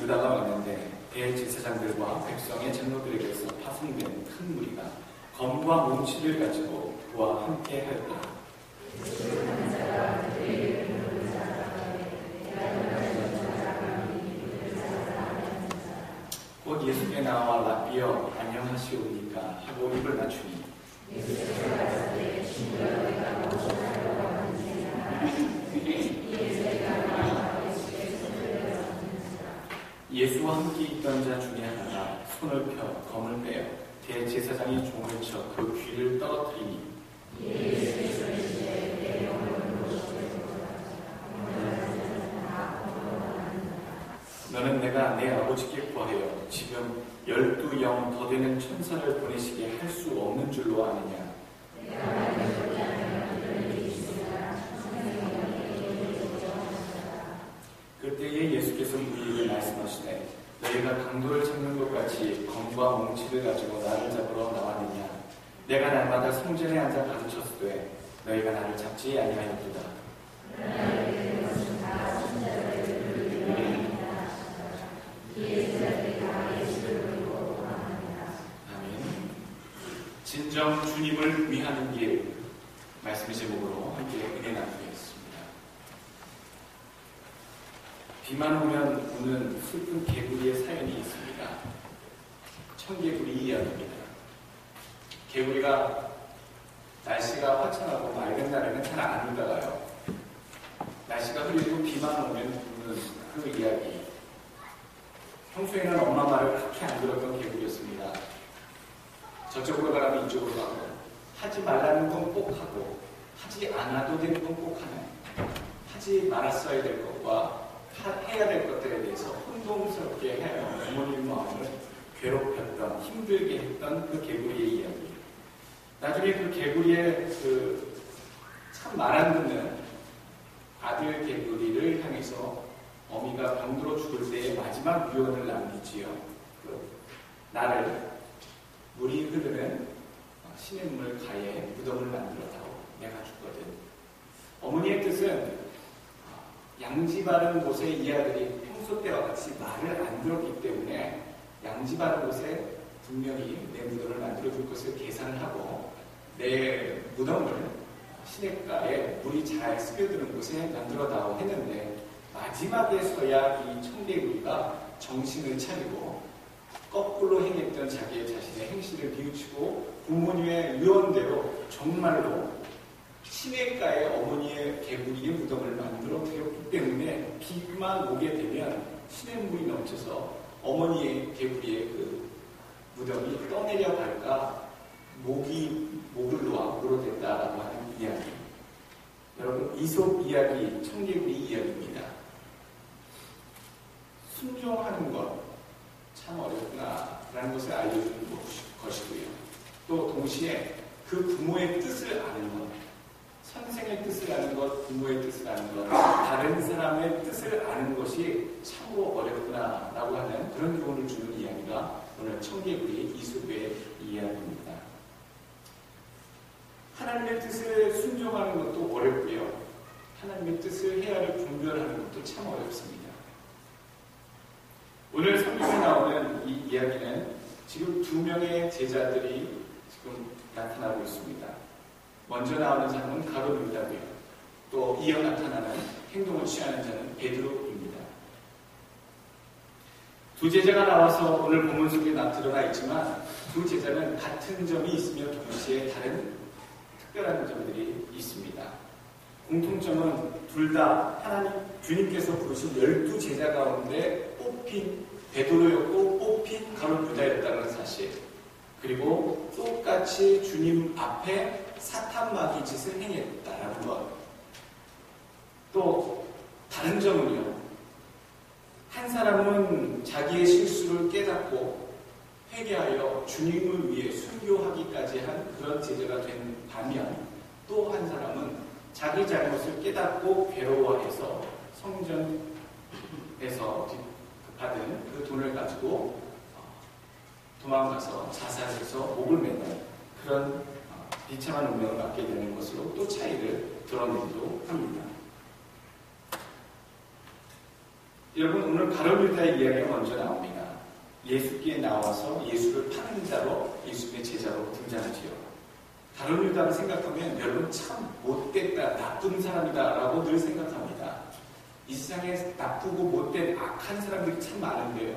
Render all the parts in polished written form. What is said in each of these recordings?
유다가 왔는데 대제사장들과 백성의 장로들에게서 파송된 큰 무리가 검과 뭉치를 가지고 그와 함께 하였다. 곧 예수께 나와 라비여 안녕하시오니까 하고 입을 맞추니 예수와 함께 있던 자 중에 하나가 손을 펴 검을 빼어 대제사장이 종을 쳐 그 귀를 떨어뜨리니 너는 내가 내 아버지께 구하여 지금 12영 더 되는 천사를 보내시게 할 수 없는 줄로 아느냐. 그때에 예수께서 우리에게 말씀하시되 너희가 강도를 잡는 것 같이 검과 뭉치를 가지고 나를 잡으러 나왔느냐. 내가 날마다 성전에 앉아 가르쳤으되 너희가 나를 잡지 아니하였도다. 진정 주님을 위하는 길 말씀의 제목으로 함께 은혜 나누겠습니다. 비만 오면 우는 슬픈 개구리의 사연이 있습니다. 청개구리 이야기입니다. 개구리가 날씨가 화창하고 맑은 날에는 잘 안 울다가요. 날씨가 흐리고 비만 오면 우는 그 이야기. 평소에는 엄마 말을 그렇게 안 들었던 개구리였습니다. 저쪽으로 가라면 이쪽으로 가고, 하지 말라는 건 꼭 하고, 하지 않아도 되는 건 꼭 하는, 하지 말았어야 될 것과 해야 될 것들에 대해서 혼동스럽게 해요. 부모님 마음을 괴롭혔던, 힘들게 했던 그 개구리의 이야기. 나중에 그 개구리의 참 말 안 듣는 아들 개구리를 향해서 어미가 병들어 죽을 때의 마지막 유언을 남기지요. 나를 물이 흐르는 시냇물 가에 무덤을 만들어다오. 내가 죽거든. 어머니의 뜻은 양지 바른 곳에 이 아들이 평소 때와 같이 말을 안 들었기 때문에 양지 바른 곳에 분명히 내 무덤을 만들어줄 것을 계산을 하고 내 무덤을 시냇가에 물이 잘 스며드는 곳에 만들어다오 했는데 마지막에서야 이 청개구리가 정신을 차리고 거꾸로 행했던 자기의 자신의 행실을 비우치고 부모님의 유언대로 정말로 시냇가에 어머니의 개구리의 무덤을 만들어 드렸기 때문에 비만 오게 되면 시냇물이 넘쳐서 어머니의 개구리의 그 무덤이 떠내려 갈까 목을 놓아 물어댔다라고 하는 이야기. 여러분, 이솝 이야기, 청개구리 이야기입니다. 순종하는 것 참 어렵구나라는 것을 알려주는 것이고요. 또 동시에 그 부모의 뜻을 아는 것, 선생의 뜻을 아는 것, 부모의 뜻을 아는 것, 다른 사람의 뜻을 아는 것이 참으로 어렵구나라고 하는 그런 교훈을 주는 이야기가 오늘 청개구리 이솝의 이야기입니다. 하나님의 뜻을 순종하는 것도 어렵고요. 하나님의 뜻을 헤아려 분별하는 것도 참 어렵습니다. 오늘 성경에 나오는 이 이야기는 지금 2명의 제자들이 지금 나타나고 있습니다. 먼저 나오는 사람은 가룟 유다고요. 또 이어 나타나는 행동을 취하는 자는 베드로입니다. 두 제자가 나와서 오늘 본문 속에 드러나 있지만 두 제자는 같은 점이 있으며 동시에 다른 특별한 점들이 있습니다. 공통점은 둘 다 하나님 주님께서 부르신 12제자 가운데 뽑힌 베드로였고 뽑힌 가룟 유다였다는 사실, 그리고 똑같이 주님 앞에 사탄마귀 짓을 행했다라는 것. 또 다른 점은요, 한 사람은 자기의 실수를 깨닫고 회개하여 주님을 위해 순교하기까지 한 그런 제자가 된 반면, 또 한 사람은 자기 잘못을 깨닫고 괴로워해서 성전에서 받은 그 돈을 가지고 도망가서 자살해서 목을 매는 그런 비참한 운명을 갖게 되는 것으로 또 차이를 드러내기도 합니다. 여러분, 오늘 가룟유다의 이야기가 먼저 나옵니다. 예수께 나와서 예수를 파는 자로 예수님의 제자로 등장하지요. 가룟유다를 생각하면 여러분 참 못됐다, 나쁜 사람이다 라고 늘 생각합니다. 이 세상에 나쁘고 못된 악한 사람들이 참 많은데요.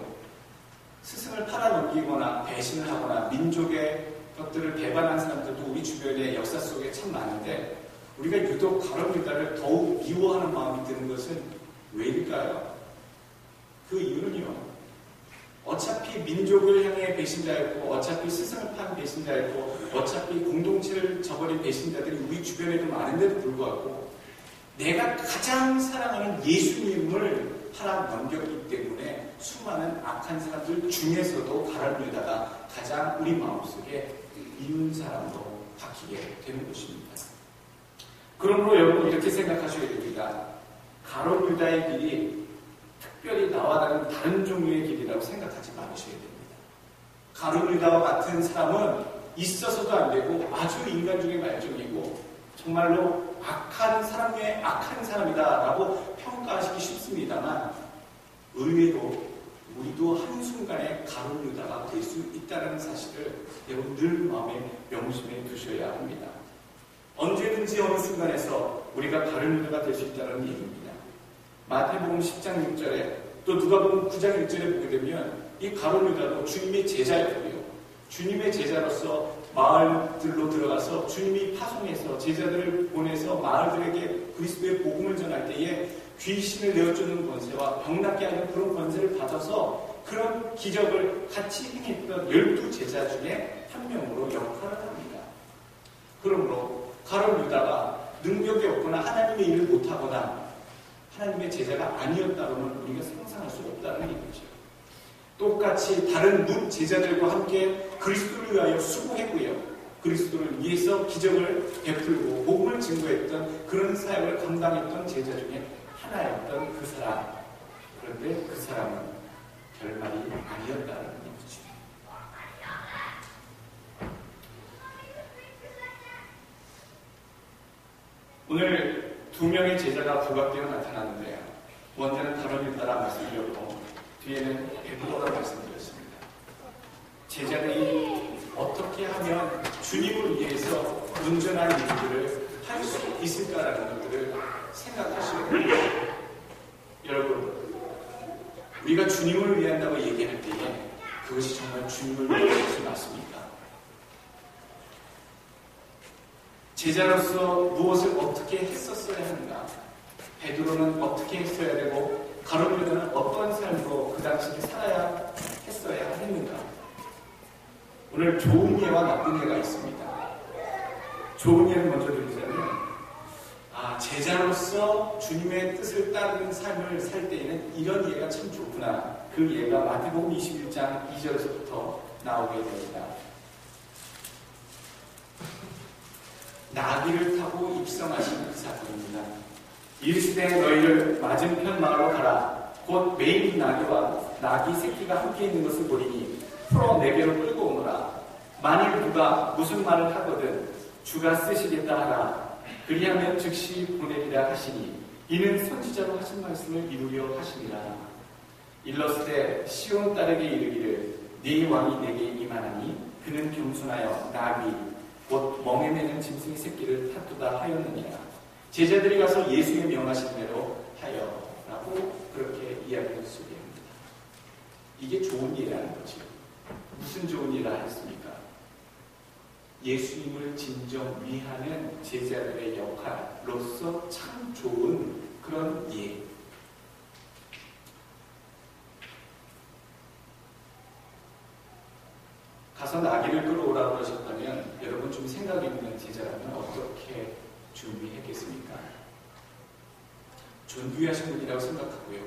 스승을 팔아넘기거나 배신을 하거나 민족의 것들을 배반한 사람들도 우리 주변의 역사 속에 참 많은데 우리가 유독 가룟유다를 더욱 미워하는 마음이 드는 것은 왜일까요? 그 이유는요. 어차피 민족을 향해 배신자였고 어차피 스승을 판 배신자였고 어차피 공동체를 저버린 배신자들이 우리 주변에도 많은데도 불구하고 내가 가장 사랑하는 예수님을 팔아넘겼기 때문에 수많은 악한 사람들 중에서도 가룟유다가 가장 우리 마음속에 미운 사람으로 바뀌게 되는 것입니다. 그러므로 여러분 이렇게 생각하셔야 됩니다. 가룟유다의 길이 특별히 나와 다른 종류의 길이라고 생각하지 말으셔야 됩니다. 가룟유다와 같은 사람은 있어서도 안 되고 아주 인간 중에 말종이고 정말로 악한 사람 중에 악한 사람이다라고 평가하시기 쉽습니다만 의외로 우리도 한순간에 가룟유다가 될 수 있다는 사실을 여러분 늘 마음에 명심해 두셔야 합니다. 언제든지 어느 순간에서 우리가 가룟유다가 될 수 있다는 얘기입니다. 마태복음 10장 6절에 또 누가복음 9장 1절에 보게 되면 이 가룟유다도 주님의 제자였고요. 주님의 제자로서 마을들로 들어가서 주님이 파송해서 제자들을 보내서 마을들에게 그리스도의 복음을 전할 때에 귀신을 내어주는 권세와 병낫게 하는 그런 권세를 받아서 그런 기적을 같이 행했던 12제자 중에 한 명으로 역할을 합니다. 그러므로 가룟유다가 능력이 없거나 하나님의 일을 못하거나 하나님의 제자가 아니었다고는 우리가 상상할 수 없다는 얘기죠. 똑같이 다른 제자들과 함께 그리스도를 위하여 수고했고요. 그리스도를 위해서 기적을 베풀고 복음을 증거했던 그런 사역을 감당했던 제자 중에 하나였던 그 사람. 그런데 그 사람은 별말이 아니었다는 얘기죠. 오늘 2명의 제자가 부각되어 나타나는데요. 먼저는 가룟유다라 말씀드렸고 뒤에는 베드로라 말씀드렸습니다. 제자들이 어떻게 하면 주님을 위해서 온전한 일들을 할 수 있을까라는 것들을 생각하셔야 됩니다. 여러분, 우리가 주님을 위한다고 얘기할 때에 그것이 정말 주님을 위한 것이 맞습니까? 제자로서 무엇을 어떻게 했었어야 하는가? 베드로는 어떻게 했어야 되고 가룟유다는 어떠한 삶으로 그 당시에 살아야 했어야 했는가? 오늘 좋은 예와 나쁜 예가 있습니다. 좋은 예를 먼저 드리자면 제자로서 주님의 뜻을 따르는 삶을 살 때에는 이런 예가 참 좋구나. 그 예가 마태복음 21장 2절에서부터 나오게 됩니다. 나귀를 타고 입성하신 그 사건입니다. 이르시되 너희를 맞은편 마을로 가라. 곧 매인 나귀와 나귀 새끼가 함께 있는 것을 보리니 풀어 내게로 끌고 오너라. 만일 누가 무슨 말을 하거든 주가 쓰시겠다 하라. 그리하면 즉시 보내리라 하시니 이는 선지자로 하신 말씀을 이루려 하시니라. 일러스되 시온 딸에게 이르기를 네 왕이 내게 임하나니 그는 겸손하여 나귀 곧 멍에 매는 짐승의 새끼를 탔도다 하였느니라. 제자들이 가서 예수의 명하신 대로 하여라고 그렇게 이야기를 쓰게 합니다. 이게 좋은 예라는 거죠. 무슨 좋은 예라 했습니까? 예수님을 진정 위하는 제자들의 역할로서 참 좋은 그런 예. 가서 나귀를 끌어오라고 하셨다면 여러분 좀 생각 있는 제자라면 어떻게 준비했겠습니까? 준비하신 분이라고 생각하고요.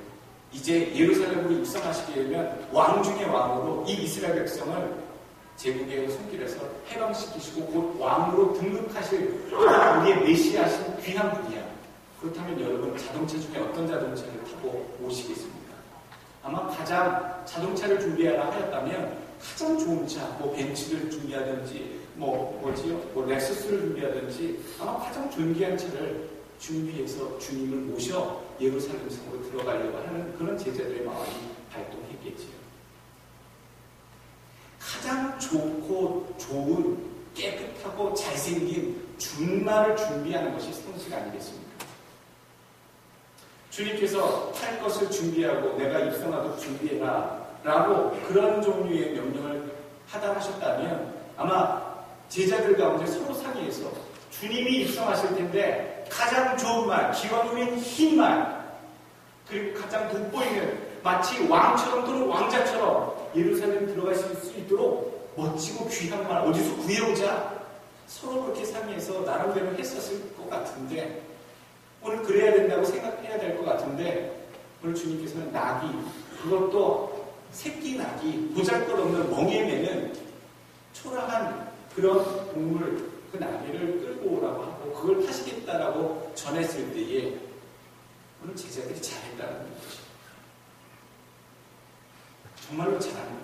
이제 예루살렘으로 입성하시게 되면 왕 중의 왕으로 이 이스라엘 백성을 제국의 손길에서 해방시키시고 곧 왕으로 등극하실 우리의 메시아신 귀한 분이야. 그렇다면 여러분 자동차 중에 어떤 자동차를 타고 오시겠습니까? 아마 가장 자동차를 준비하라 하였다면 가장 좋은 차, 벤츠를 준비하든지 렉서스를 준비하든지 아마 가장 존귀한 차를 준비해서 주님을 모셔 예루살렘 성으로 들어가려고 하는 그런 제자들의 마음이 발동했겠지요. 가장 좋고 좋은 깨끗하고 잘생긴 준말을 준비하는 것이 성식 아니겠습니까? 주님께서 할 것을 준비하고 내가 입성하도록 준비해라 라고 그런 종류의 명령을 하달하셨다면 아마 제자들 가운데 서로 상의해서 주님이 입성하실 텐데 가장 좋은 말, 기왕이면 흰 말, 그리고 가장 돋보이는 마치 왕처럼 또는 왕자처럼 예루살렘 들어가실 수 있도록 멋지고 귀한 말 어디서 구해오자 서로 그렇게 상의해서 나름대로 했었을 것 같은데 오늘 그래야 된다고 생각해야 될 것 같은데 오늘 주님께서는 낙이 그것도 새끼 낙이 보잘것없는 멍에 매는 초라한 그런 동물 그 나귀를 끌고 오라고 하고 그걸 타시겠다라고 전했을 때에 오늘 제자들이 잘했다는 거죠. 정말로 잘한 거예요.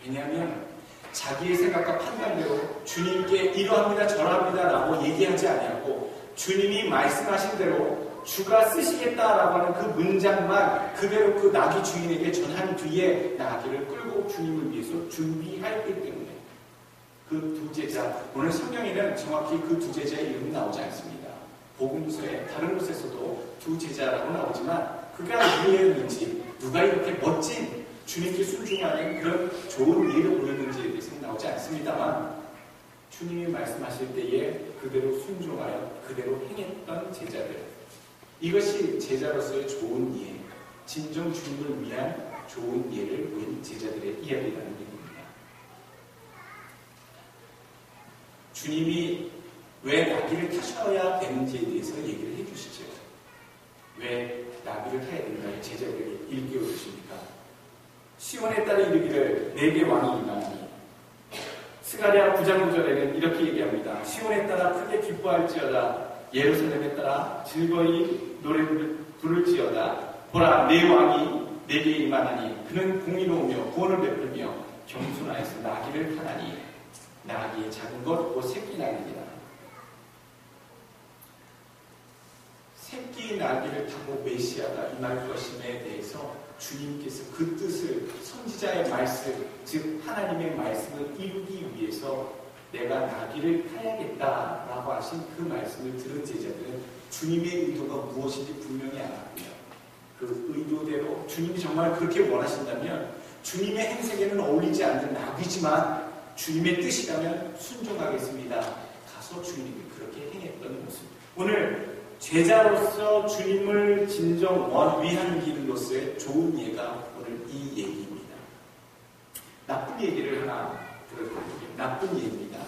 왜냐하면 자기의 생각과 판단대로 주님께 이러합니다 저러합니다 라고 얘기하지 아니하고 주님이 말씀하신 대로 주가 쓰시겠다라고 하는 그 문장만 그대로 그 나귀 주인에게 전한 뒤에 나귀를 끌고 주님을 위해서 준비하였기 때문에 그 두 제자, 오늘 성경에는 정확히 그 두 제자의 이름이 나오지 않습니다. 복음서에 다른 곳에서도 두 제자라고 나오지만 그가 누구였는지 누가 이렇게 멋진 주님께 순종하는 그런 좋은 예를 보였는지에 대해서는 나오지 않습니다만 주님이 말씀하실 때에 그대로 순종하여 그대로 행했던 제자들, 이것이 제자로서의 좋은 예, 진정 주님을 위한 좋은 예를 보인 제자들의 이야기라는 얘기입니다. 주님이 왜 나귀를 타셔야 되는지에 대해서 얘기를 해주시죠. 왜 나귀를 타야 된다고 제자들에게 일깨워 주십니까? 시온에 따라 이르기를 내게 왕이 임하니 스가랴 9장 9절에는 이렇게 얘기합니다. 시온에 따라 크게 기뻐할지어다 예루살렘에 따라 즐거이 노래 부를지어다 보라 내 왕이 내게 임하나니 그는 공의로우며 구원을 베풀며 겸손하여서 나귀를 타나니 나귀의 작은 것 곧 새끼 나귀니라. 새끼 나귀를 타고 메시아가 임할 것임에 대해서 주님께서 그 뜻을 선지자의 말씀, 즉 하나님의 말씀을 이루기 위해서 내가 나귀를 타야겠다라고 하신 그 말씀을 들은 제자들은 주님의 의도가 무엇인지 분명히 알았고요. 그 의도대로 주님이 정말 그렇게 원하신다면 주님의 행색에는 어울리지 않는 나귀지만 주님의 뜻이라면 순종하겠습니다. 가서 주님이 그렇게 행했던 모습. 오늘 제자로서 주님을 진정 위한 길로서의 좋은 예가 오늘 이 얘기입니다. 나쁜 얘기를 하나 들어드릴게요. 나쁜 예입니다.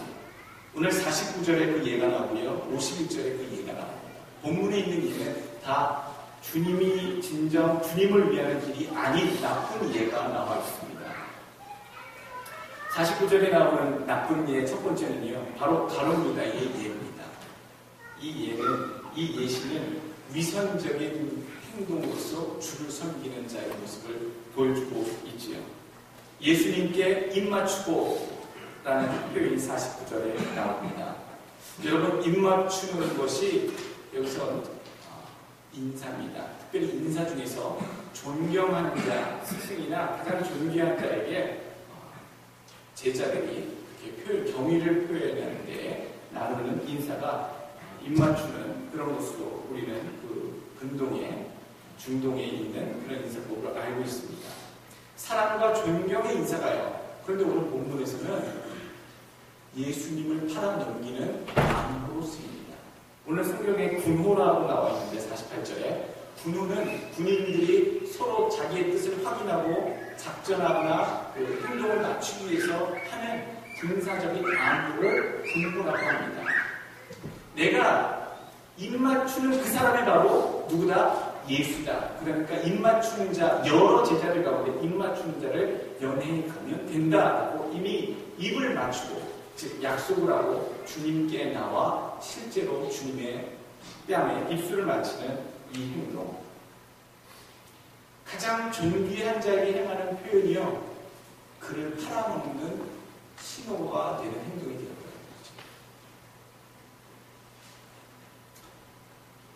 오늘 49절에 그 예가 나오고요. 51절에 그 예가 나옵니다. 본문에 있는 예는 다 주님이 진정 주님을 위한 길이 아닌 나쁜 예가 나와 있습니다. 49절에 나오는 나쁜 예 첫 번째는요. 바로 가룟유다의 예입니다. 이 예시는 위선적인 행동으로서 주를 섬기는 자의 모습을 보여주고 있지요. 예수님께 입맞추고 라는 표현이 49절에 나옵니다. 여러분 입맞추는 것이 여기서 인사입니다. 특별히 인사 중에서 존경하는 자, 스승이나 가장 존귀한 자에게 제자들이 이렇게 경의를 표현하는데 나누는 인사가 입맞추는 그런 것으로 우리는 그 근동에 중동에 있는 그런 인사법을 알고 있습니다. 사랑과 존경의 인사가요. 그런데 오늘 본문에서는 예수님을 팔아넘기는 암호로 쓰입니다. 오늘 성경에 군호라고 나와 있는데 48절에 군호는 군인들이 서로 자기의 뜻을 확인하고 작전하거나 그 행동을 맞추기 위해서 하는 군사적인 암호를 군호라고 합니다. 내가 입맞추는 그 사람이 바로 누구다? 예수다. 그러니까 입맞추는 자, 여러 제자들 가운데 입맞추는 자를 연행히 가면 된다라고 이미 입을 맞추고 즉 약속을 하고 주님께 나와 실제로 주님의 뺨에 입술을 맞추는 이 행동, 가장 존귀한 자에게 행하는 표현이요 그를 팔아먹는 신호가 되는 행동이 되었다.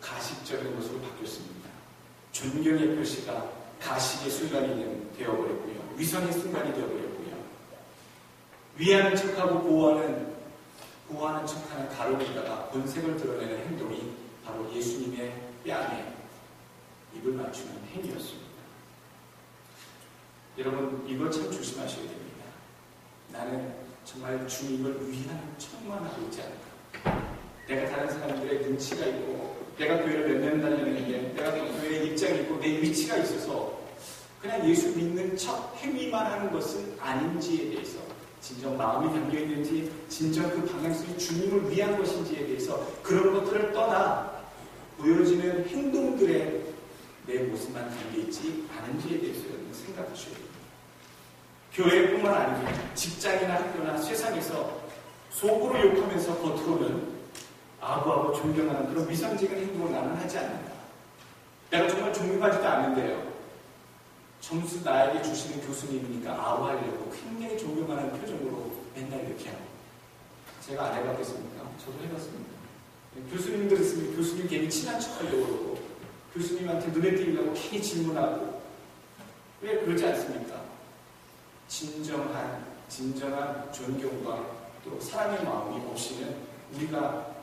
가식적인 것으로 바뀌었습니다. 존경의 표시가 가식의 순간이 되어버렸고요. 위선의 순간이 되어버렸고요. 위하는 척하고 보호하는 척하는 가로리다가 본색을 드러내는 행동이 바로 예수님의 뺨에 입을 맞추는 행위였습니다. 여러분, 이거 참 조심하셔야 됩니다. 나는 정말 주님을 위하는 척만 하고 있지 않을까. 내가 다른 사람들의 눈치가 있고, 내가 교회를 몇 년 다녔는데, 내가 교회에 입장이 있고, 내 위치가 있어서 그냥 예수 믿는 척 행위만 하는 것은 아닌지에 대해서, 진정 마음이 담겨있는지, 진정 그 방향성이 주님을 위한 것인지에 대해서 그런 것들을 떠나 보여지는 행동들에 내 모습만 담겨있지 않은지에 대해서 생각하셔야 됩니다. 교회뿐만 아니고 직장이나 학교나 세상에서 속으로 욕하면서 겉으로는 아부하고 존경하는 그런 위선적인 행동을 나는 하지 않는다. 내가 정말 존경하지도 않는데요. 점수 나에게 주시는 교수님이니까 아우하려고 굉장히 존경하는 표정으로 맨날 이렇게 하고. 제가 안 해봤겠습니까? 저도 해봤습니다. 교수님들 있으면 교수님 괜히 친한 척하려고 그러고, 교수님한테 눈에 띄려고 괜히 질문하고. 왜 그러지 않습니까? 진정한 존경과 또 사랑의 마음이 없이는 우리가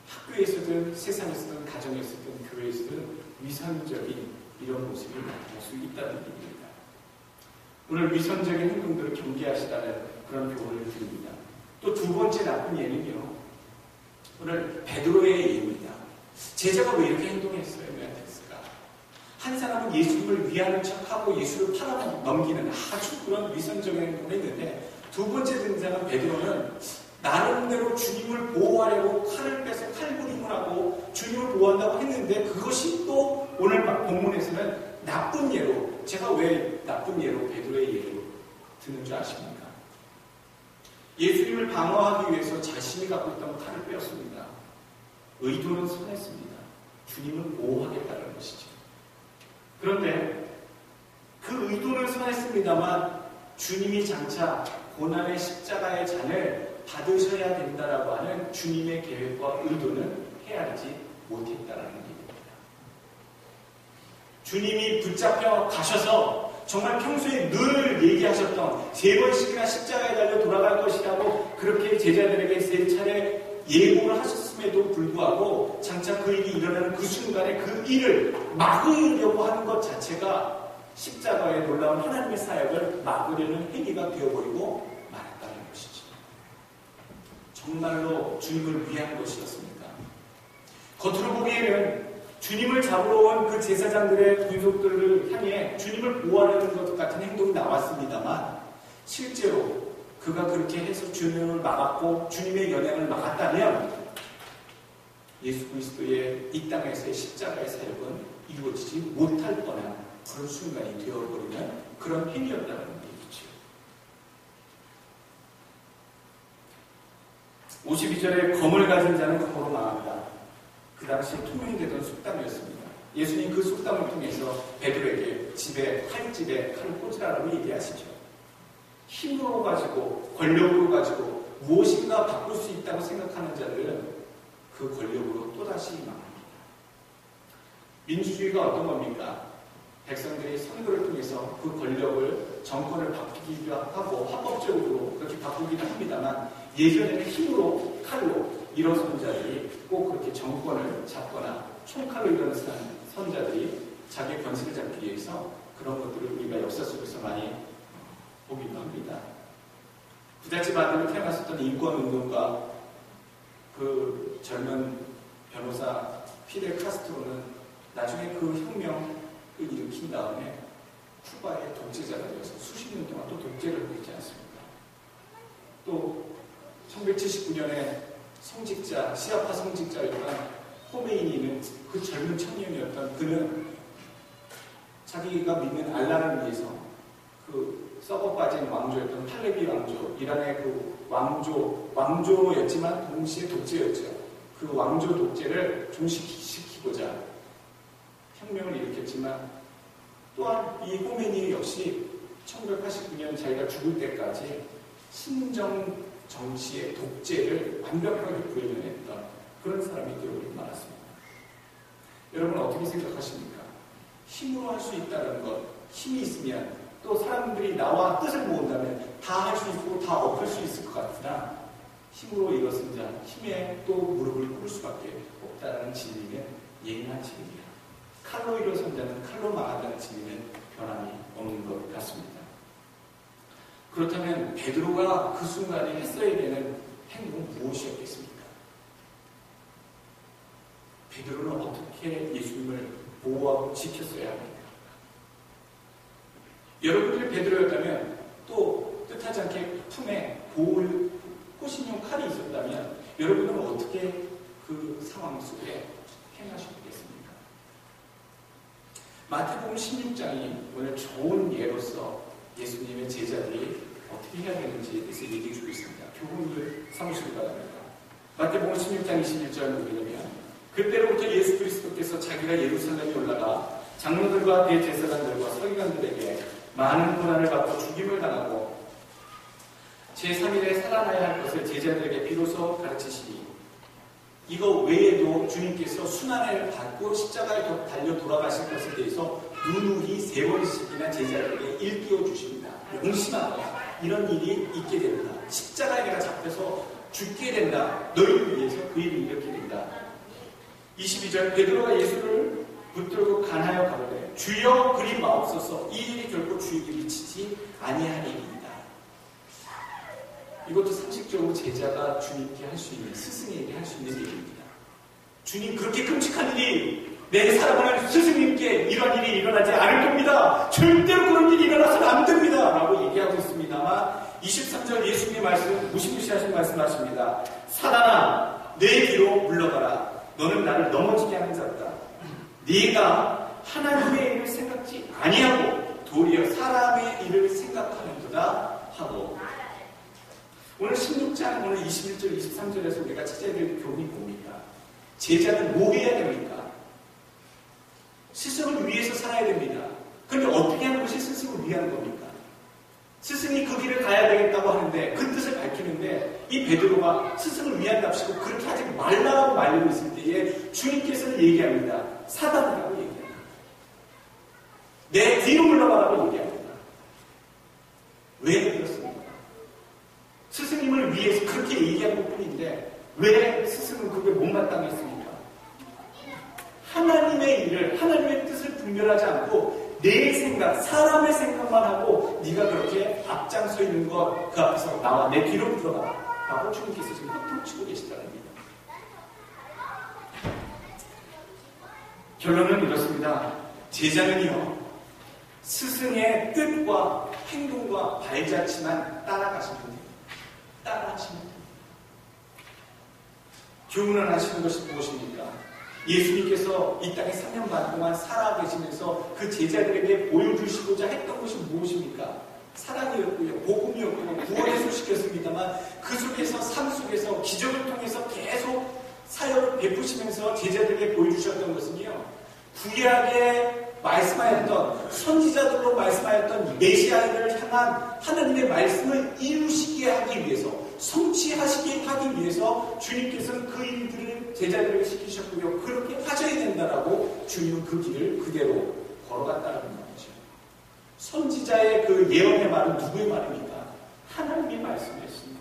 학교에서든 세상에서든 가정에서든 교회에서든 위선적인 이런 모습이 나타날 수 있다는 얘기입니다. 오늘 위선적인 행동들을 경계하시라는 그런 교훈을 드립니다. 또 두 번째 나쁜 예는요, 오늘 베드로의 예입니다. 제자가 왜 이렇게 행동했어요? 왜 했을까? 한 사람은 예수님을 위하는 척하고 예수를 팔아넘기는 아주 그런 위선적인 행동을 했는데, 두 번째 등장한 베드로는 나름대로 주님을 보호하려고 칼을 빼서 칼부림을 하고 주님을 보호한다고 했는데, 그것이 또 오늘 본문에서는 나쁜 예로, 제가 왜 나쁜 예로 베드로의 예로 드는 줄 아십니까? 예수님을 방어하기 위해서 자신이 갖고 있던 칼을 빼었습니다. 의도는 선했습니다. 주님을 보호하겠다는 것이죠. 그런데 그 의도는 선했습니다만 주님이 장차 고난의 십자가의 잔을 받으셔야 된다라고 하는 주님의 계획과 의도는 헤아리지 못했다라는 얘기입니다. 주님이 붙잡혀 가셔서 정말 평소에 늘 얘기하셨던 3번씩이나 십자가에 달려 돌아갈 것이라고 그렇게 제자들에게 3차례 예고를 하셨음에도 불구하고 장차 그 일이 일어나는 그 순간에 그 일을 막으려고 하는 것 자체가 십자가의 놀라운 하나님의 사역을 막으려는 행위가 되어버리고 말았다는 것이죠. 정말로 주님을 위한 것이었습니까? 겉으로 보기에는 주님을 잡으러 온 그 제사장들의 군속들을 향해 주님을 보호하려는 것 같은 행동이 나왔습니다만, 실제로 그가 그렇게 해서 주님을 막았고 주님의 연행을 막았다면 예수 그리스도의 이 땅에서의 십자가의 사역은 이루어지지 못할 뻔한 그런 순간이 되어버리는 그런 행위였다는 얘기죠. 52절에 검을 가진 자는 검으로 망한다. 그 당시 통용이 되던 속담이었습니다. 예수님 그 속담을 통해서 베드로에게 칼집에 칼을 꽂으라고 얘기하시죠. 힘으로 가지고 권력으로 가지고 무엇인가 바꿀 수 있다고 생각하는 자들은 그 권력으로 또다시 망합니다. 민주주의가 어떤 겁니까? 백성들이 선거를 통해서 그 권력을, 정권을 바꾸기도 하고 합법적으로 그렇게 바꾸기도 합니다만, 예전에는 힘으로, 칼로 일어선 자들이 꼭 그렇게 정권을 잡거나 총칼로 일어선 선자들이 자기의 권세를 잡기 위해서 그런 것들을 우리가 역사 속에서 많이 보기도 합니다. 부잣집 아들로 태어났었던 인권운동가 그 젊은 변호사 피델 카스트로는 나중에 그 혁명을 일으킨 다음에 쿠바의 독재자가 되어서 수십 년 동안 또 독재를 하지 않습니까? 또 1979년에 성직자, 시아파 성직자였던 호메이니는 그 젊은 청년이었던 그는 자기가 믿는 알라를 위해서 그 썩어 빠진 왕조였던 팔레비 왕조, 이란의 그 왕조였지만 동시에 독재였죠. 그 왕조 독재를 종식시키고자 혁명을 일으켰지만, 또한 이 호메니 역시 1989년 자기가 죽을 때까지 신정 정치의 독재를 완벽하게 구현해냈던 그런 사람이 되어버리고 말았습니다. 여러분 어떻게 생각하십니까? 힘으로 할 수 있다는 것, 힘이 있으면 또 사람들이 나와 뜻을 모은다면 다 할 수 있고 다 엎을 수 있을 것 같으나 힘으로 일어선 자, 힘에 또 무릎을 꿇을 수밖에 없다는 진리는 예민한 진리야. 칼로 일어선 자는 칼로 망한다는 진리는 변함이 없는 것 같습니다. 그렇다면 베드로가 그 순간에 했어야 되는 행동은 무엇이었겠습니까? 베드로는 어떻게 예수님을 보호하고 지켰어야 합니까? 여러분들이 베드로였다면 또 뜻하지 않게 품에 호신용 칼이 있었다면 여러분은 어떻게 그 상황 속에 행하셨겠습니까? 마태복음 16장이 오늘 좋은 예로서 예수님의 제자들이 어떻게 해야 되는지에 대해서 얘기해 주고 있습니다. 교훈을 삼으시기 바랍니다. 마태복음 16장 21절 보면 그때로부터 예수 그리스도께서 자기가 예루살렘에 올라가 장로들과 대제사장들과 서기관들에게 많은 고난을 받고 죽임을 당하고 제3일에 살아나야 할 것을 제자들에게 비로소 가르치시니 이거 외에도 주님께서 순환을 받고 십자가에 달려 돌아가실 것에 대해서 누누이 3번씩이나 제자들에게 일깨워 주십니다. 명심하라. 이런 일이 있게 된다. 십자가에 내가 잡혀서 죽게 된다. 너희를 위해서 그 일이 이렇게 된다. 22절 베드로가 예수를 붙들고 간하여 가로되 주여 그리 마옵소서 이 일이 결코 주에게 미치지 아니하리이다. 이것도 상식적으로 제자가 주님께 할 수 있는, 스승에게 할 수 있는 얘기입니다. 주님, 그렇게 끔찍한 일이 내 사랑하는 스승님께 이런 일이 일어나지 않을 겁니다. 절대로 그런 일이 일어나서는 안 됩니다. 라고 얘기하고 있습니다만 23절 예수님의 말씀, 무시무시하신 말씀하십니다. 사단아, 내 뒤로 물러가라. 너는 나를 넘어지게 하는 자다. 네가 하나님의 일을 생각지 아니하고 도리어 사람의 일을 생각하는도다 하고 오늘 16장 오늘 21절 23절에서 우리가 찾아야 될 교훈이 뭡니까? 제자는 뭐 해야 됩니까? 스승을 위해서 살아야 됩니다. 그런데 어떻게 하는 것이 스승을 위한 겁니까? 스승이 그 길을 가야 되겠다고 하는데 그 뜻을 밝히는데 이 베드로가 스승을 위한답시고 그렇게 하지 말라고 말리고 있을 때에 주님께서는 얘기합니다. 사단이라고 얘기합니다. 내 뒤로 물러가라고 얘기합니다. 왜 그렇습니까? 스승님을 위해서 그렇게 얘기한 것뿐인데 왜 스승은 그게 못마땅했습니까? 하나님의 일을, 하나님의 뜻을 분별하지 않고 내 생각, 사람의 생각만 하고 네가 그렇게 앞장서 있는 것 그 앞에서 나와 내 뒤로 들어가라 라고 주님께서 지금 허풍 치고 계시다는 겁니다. 결론은 이렇습니다. 제자는요 스승의 뜻과 행동과 발자취만 따라가시면 돼요. 따라하시면 됩니다. 교훈을 하시는 것이 무엇입니까? 예수님께서 이 땅에 3년 반 동안 살아계시면서 그 제자들에게 보여주시고자 했던 것이 무엇입니까? 사랑이었고요, 복음이었고 구원의 소식이었습니다만 그 속에서 삶 속에서 기적을 통해서 계속 사역을 베푸시면서 제자들에게 보여주셨던 것은요 구약에 말씀하였던 선지자들로 말씀하였던 메시아를 향한 하나님의 말씀을 이루시게 하기 위해서 성취하시게 하기 위해서 주님께서는 그 일들을 제자들에게 시키셨고요. 그렇게 하셔야 된다라고 주님은 그 길을 그대로 걸어갔다는 말이죠. 선지자의 그 예언의 말은 누구의 말입니까? 하나님의 말씀이었습니다.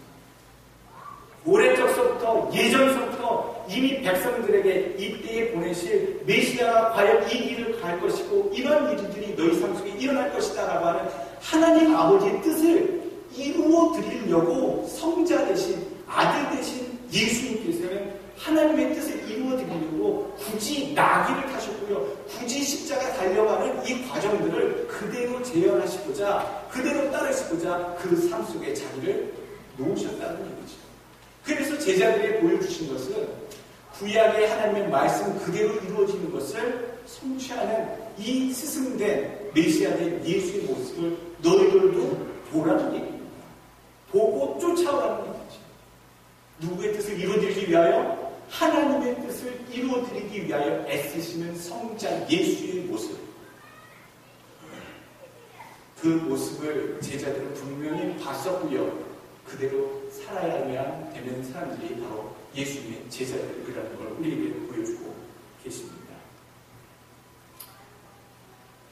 오래적서부터 예전서부터 이미 백성들에게 이때에 보내실 메시아가 과연 이 길을 갈 것이고 이런 일들이 너희 삶 속에 일어날 것이다 라고 하는 하나님 아버지의 뜻을 이루어 드리려고 성자 대신 아들 대신 예수님께서는 하나님의 뜻을 이루어 드리려고 굳이 나귀를 타셨고요. 굳이 십자가 달려가는 이 과정들을 그대로 재현하시고자 그대로 따르시고자 그 삶 속에 자기를 놓으셨다는 얘기죠. 그래서 제자들에게 보여주신 것은 구약의 하나님의 말씀 그대로 이루어지는 것을 성취하는 이 스승된 메시아된 예수의 모습을 너희들도 보라는 얘기입니다. 보고 쫓아오라는 얘기죠. 누구의 뜻을 이루어드리기 위하여? 하나님의 뜻을 이루어드리기 위하여 애쓰시는 성자 예수의 모습. 그 모습을 제자들은 분명히 봤었고요. 그대로 살아야만 되는 사람들이 바로 예수님의 제자들이라는 걸 우리에게 보여주고 계십니다.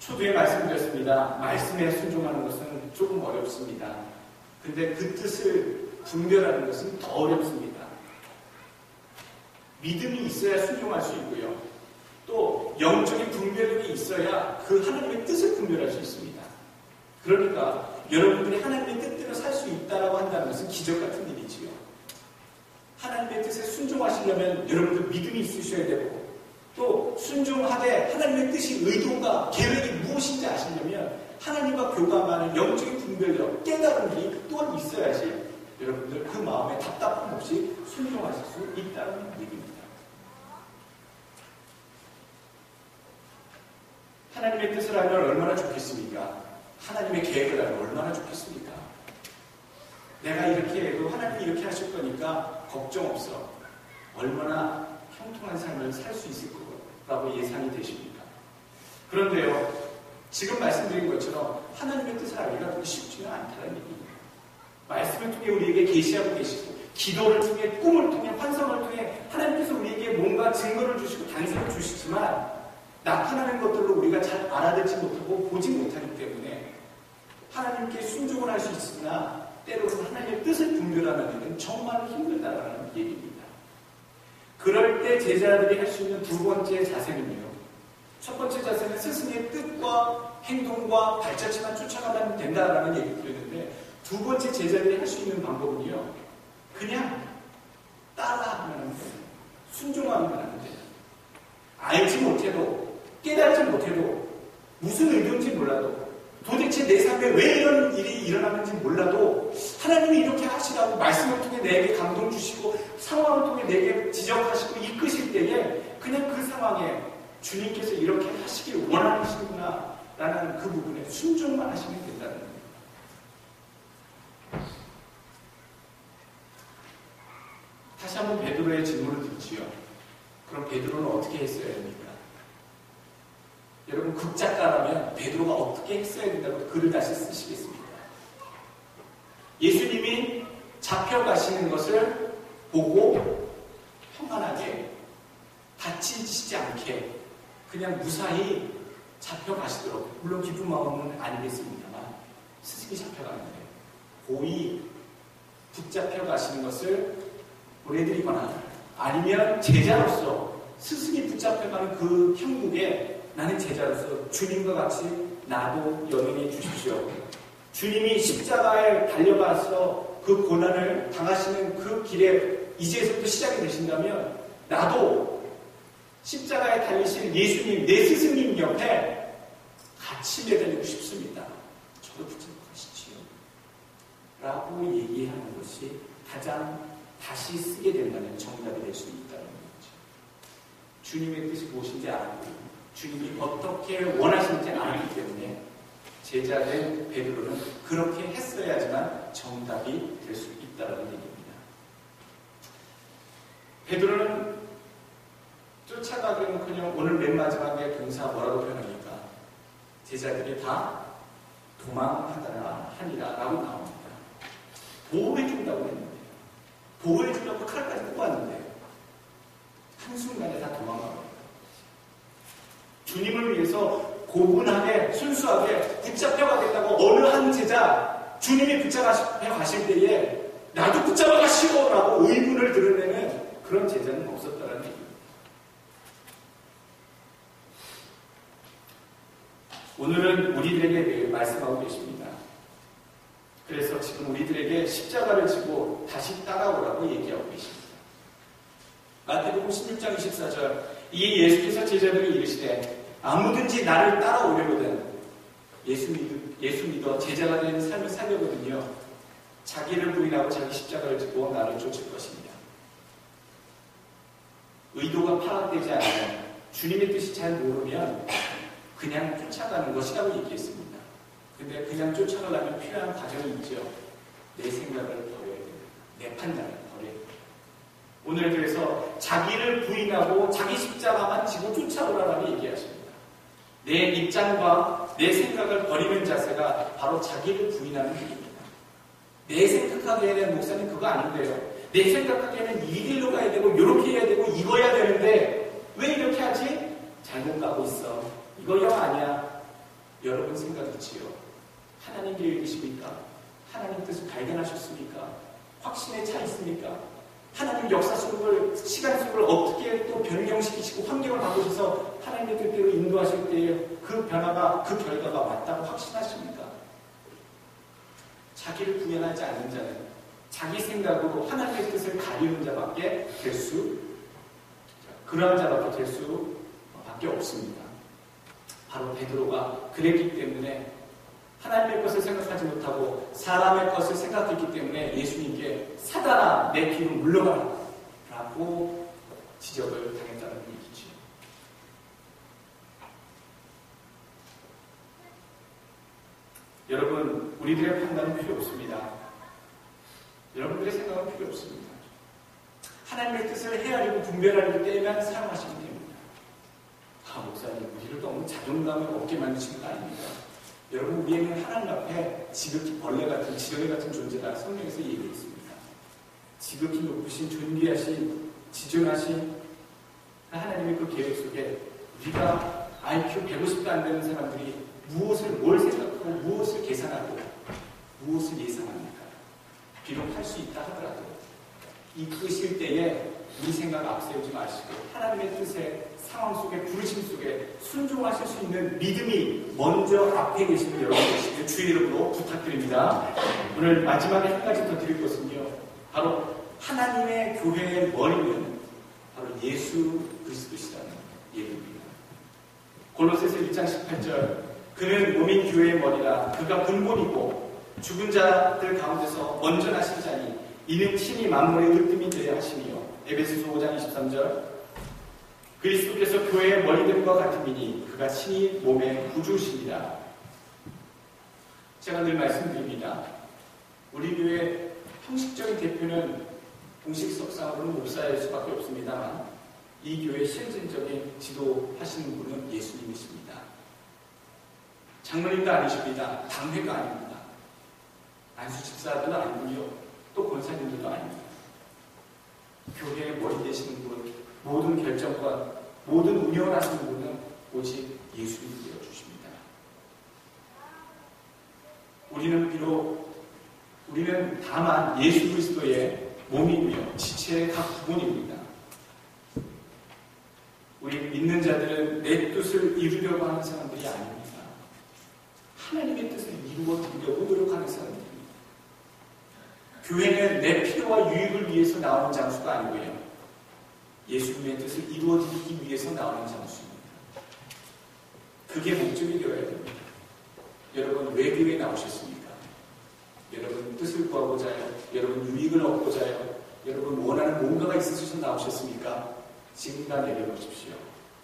초두에 말씀드렸습니다. 말씀에 순종하는 것은 조금 어렵습니다. 근데 그 뜻을 분별하는 것은 더 어렵습니다. 믿음이 있어야 순종할 수 있고요. 또 영적인 분별력이 있어야 그 하나님의 뜻을 분별할 수 있습니다. 그러니까 여러분들이 하나님의 뜻대로 살 수 있다라고 한다는 것은 기적 같은 일이지요. 하나님의 뜻에 순종하시려면 여러분들 믿음이 있으셔야 되고, 또 순종하되 하나님의 뜻이 의도가 계획이 무엇인지 아시려면 하나님과 교감하는 영적인 분별력, 깨달음이 또한 있어야지 여러분들 그 마음에 답답함 없이 순종하실 수 있다는 얘기입니다. 하나님의 뜻을 알면 얼마나 좋겠습니까? 하나님의 계획을 알면 얼마나 좋겠습니까? 내가 이렇게 해도 하나님이 이렇게 하실 거니까 걱정 없어. 얼마나 형통한 삶을 살 수 있을 거라고 예상이 되십니까? 그런데요, 지금 말씀드린 것처럼 하나님의 뜻을 알기가 그렇게 쉽지는 않다는 얘기입니다. 말씀을 통해 우리에게 계시하고 계시고, 기도를 통해, 꿈을 통해, 환상을 통해 하나님께서 우리에게 뭔가 증거를 주시고 단서를 주시지만 나타나는 것들로 우리가 잘 알아듣지 못하고 보지 못하기 때문에 하나님께 순종을 할 수 있으나 때로는 하나님의 뜻을 분별하는 일은 정말 힘들다라는 얘기입니다. 그럴 때 제자들이 할 수 있는 두 번째 자세는요. 첫 번째 자세는 스승의 뜻과 행동과 발자취만 쫓아가면 된다라는 얘기를 드렸는데, 두 번째 제자들이 할 수 있는 방법은요. 그냥 따라하면 하는 거예요. 순종하면 하는 거예요. 알지 못해도, 깨달지 못해도, 무슨 의도인지 몰라도, 도대체 내 삶에 왜 이런 일이 일어나는지 몰라도 하나님이 이렇게 하시라고 말씀을 통해 내게 감동 주시고 상황을 통해 내게 지적하시고 이끄실 때에 그냥 그 상황에 주님께서 이렇게 하시길 원하시는구나 라는 그 부분에 순종만 하시면 된다는 거예요. 다시 한번 베드로의 질문을 듣지요. 그럼 베드로는 어떻게 했어야 됩니까? 여러분, 극작가라면 베드로가 어떻게 했어야 된다고 글을 다시 쓰시겠습니까? 예수님이 잡혀가시는 것을 보고 평안하게 다치지 않게 그냥 무사히 잡혀가시도록, 물론 기쁜 마음은 아니겠습니다만 스승이 잡혀가는데 고의 붙잡혀가시는 것을 보내드리거나 아니면 제자로서 스승이 붙잡혀가는 그 형국에 나는 제자로서 주님과 같이 나도 연연해 주십시오. 주님이 십자가에 달려가서 그 고난을 당하시는 그 길에 이제서부터 시작이 되신다면 나도 십자가에 달리신 예수님, 내 스승님 옆에 같이 매달리고 싶습니다. 저도 붙잡고 가시지요. 라고 얘기하는 것이 가장 다시 쓰게 된다면 정답이 될 수 있다는 거죠. 주님의 뜻이 무엇인지 알고 주님이 어떻게 원하시는지 알기 때문에 제자된 베드로는 그렇게 했어야지만 정답이 될 수 있다는 얘기입니다. 베드로는 쫓아가기는커녕 오늘 맨 마지막에 동사 뭐라고 표현합니까? 제자들이 다 도망하니라 라고 나옵니다. 보호해준다고 했는데, 보호해주려고 칼까지 뽑았는데 한순간에 다 도망가고, 주님을 위해서 고분하게 순수하게 붙잡혀가겠다고 어느 한 제자 주님이 붙잡혀 가실 때에 나도 붙잡아 가시오 라고 의문을 드러내는 그런 제자는 없었다는 얘기입니다. 오늘은 우리들에게 말씀하고 계십니다. 그래서 지금 우리들에게 십자가를 지고 다시 따라오라고 얘기하고 계십니다. 마태복음 16장 24절, 이 예수께서 제자들을 이르시되 아무든지 나를 따라오려거든, 예수 믿어 제자가 된 삶을 살려거든요, 자기를 부인하고 자기 십자가를 지고 나를 쫓을 것입니다. 의도가 파악되지 않으면, 주님의 뜻이 잘 모르면 그냥 쫓아가는 것이라고 얘기했습니다. 근데 그냥 쫓아가려면 필요한 과정이 있죠. 내 생각을 버려야 됩니다. 내 판단을 버려야 됩니다. 오늘 그래서 자기를 부인하고 자기 십자가만 지고 쫓아오라고 얘기하십니다. 내 입장과 내 생각을 버리는 자세가 바로 자기를 부인하는 일입니다. 내 생각하기에는 목사님 그거 아닌데요, 내 생각하기에는 이 길로 가야 되고 이렇게 해야 되고 이거 해야 되는데 왜 이렇게 하지? 잘못 가고 있어. 이거 영 아니야. 여러분 생각이지요. 하나님 계획이 계십니까? 하나님 뜻을 발견하셨습니까? 확신에 차 있습니까? 하나님 역사 속을, 시간 속을 어떻게 또 변경시키시고 환경을 바꾸셔서 하나님의 뜻대로 인도하실 때에 그 변화가, 그 결과가 맞다고 확신하십니까? 자기를 구현하지 않는 자는 자기 생각으로 하나님의 뜻을 가리는 자밖에 될 수, 그러한 자밖에 될 수밖에 없습니다. 바로 베드로가 그랬기 때문에 하나님의 것을 생각하지 못하고 사람의 것을 생각했기 때문에 예수님께 사단아 내 뒤로 물러가라 라고 지적을 당했다는 얘기죠. 여러분, 우리들의 판단은 필요 없습니다. 여러분들의 생각은 필요 없습니다. 하나님의 뜻을 헤아리고 분별하려고 때에만 사용하시면 됩니다. 목사님, 우리를 너무 자존감을 얻게 만드시는 거 아닙니까? 여러분, 우리에는 하나님 앞에 지극히 벌레 같은, 지렁이 같은 존재다 성경에서 얘기했습니다. 지극히 높으신, 존귀하신, 지존하신 하나님의 그 계획 속에 우리가 IQ 150도 안 되는 사람들이 뭘 생각하고, 무엇을 계산하고, 무엇을 예상합니까? 비록 할 수 있다 하더라도 이끄실 때에 우리 생각 앞세우지 마시고 하나님의 뜻에 상황 속에, 부르심 속에 순종하실 수 있는 믿음이 먼저 앞에 계시는 여러분 되시길 주의 이름으로 부탁드립니다. 오늘 마지막에 한 가지 더 드릴 것은요, 바로 하나님의 교회의 머리는 바로 예수 그리스도시라는 얘기입니다. 골로새서 1장 18절, 그는 몸인 교회의 머리라. 그가 근본이고 죽은 자들 가운데서 먼저 나신 자니 이는 친히 만물의 으뜸이 되어야 하시며, 에베소서 5장 23절, 그리스도께서 교회의 머리됨과 같음이니 그가 친히 몸의 구주시니라. 제가 늘 말씀드립니다. 우리 교회 형식적인 대표는 공식 석상으로는 목사일 수밖에 없습니다만 이 교회의 실질적인 지도하시는 분은 예수님이십니다. 장로님도 아니십니다. 당회가 아닙니다. 안수 집사도 아니고요. 또 권사님들도 아닙니다. 교회의 머리 되시는 분, 모든 결정권, 모든 운영을 하시는 분은 오직 예수님이 되어주십니다. 우리는 다만 예수 그리스도의 몸이며 지체의 각 부분입니다. 우리 믿는 자들은 내 뜻을 이루려고 하는 사람들이 아닙니다. 하나님의 뜻을 이루어 드리려고 노력하는 사람들입니다. 교회는 내 필요와 유익을 위해서 나오는 장소가 아니고요, 예수님의 뜻을 이루어드리기 위해서 나오는 장소입니다. 그게 목적이 되어야 됩니다. 여러분, 왜 교회에 나오셨습니까? 여러분 뜻을 구하고자요? 여러분 유익을 얻고자요? 여러분 원하는 뭔가가 있으셔서 나오셨습니까? 지금 다 내려놓으십시오.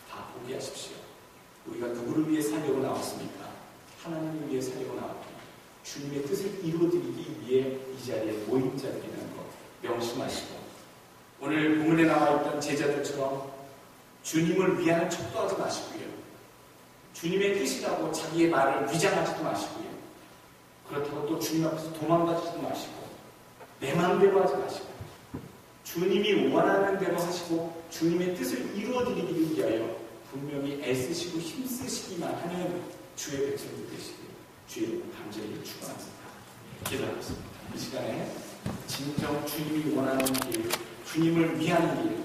다 포기하십시오. 우리가 누구를 위해 살려고 나왔습니까? 하나님을 위해 살려고 나왔고 주님의 뜻을 이루어드리기 위해 이 자리에 모인 자들이라는 것 명심하시고, 오늘 본문에 나와있던 제자들처럼 주님을 위하는 척도 하지 마시고요, 주님의 뜻이라고 자기의 말을 위장하지도 마시고요, 그렇다고 또 주님 앞에서 도망가지도 마시고 내 마음대로 하지 마시고 주님이 원하는 대로 하시고 주님의 뜻을 이루어드리기 위하여 분명히 애쓰시고 힘쓰시기만 하는 주의 백성들 되시길 주의 이름으로 간절히 축원합니다. 기도하겠습니다. 이 시간에 진정 주님이 원하는 길, 주님을 위하는 길,